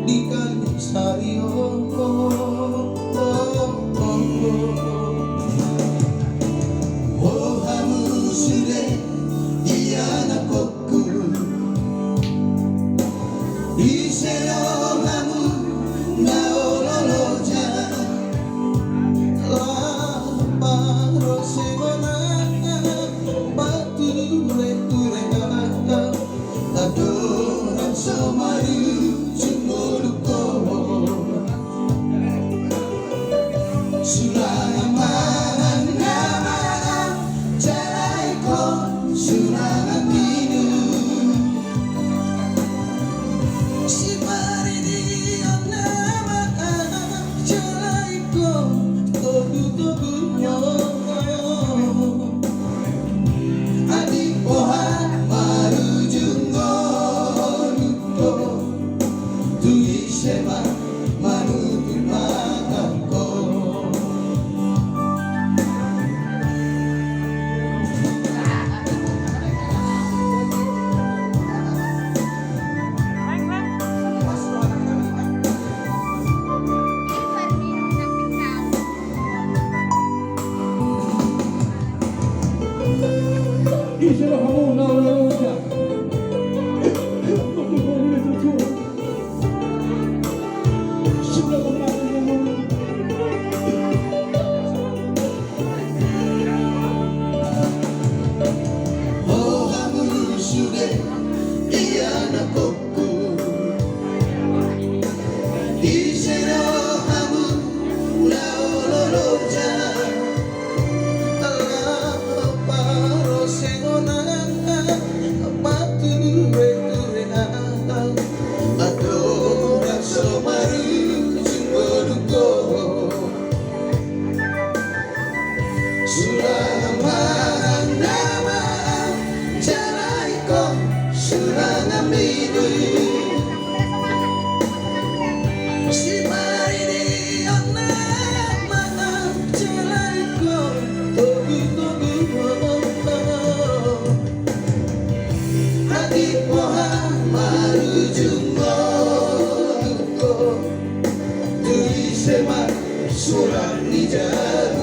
di Kalisario. Oh hamusure iyan akoku Isero hamu naololoja La parosegona batu returega adoran somaru cumuluko Sulangan nama jalaiko sulangan minu Si maridi nama jalaiko todu-todunya Adik pohon marujungo luko Tui sema manutu makanko Isero hamu naololoja Oh hamusure iyan akoku Isero hamu naololoja Parosegona batu returega adoran somaru cumuluko Sulangan nama jalaiko sulangan minu Si maridi nama jalaiko todu-todu Hati pohon marujungo luko Tui semak surat nijar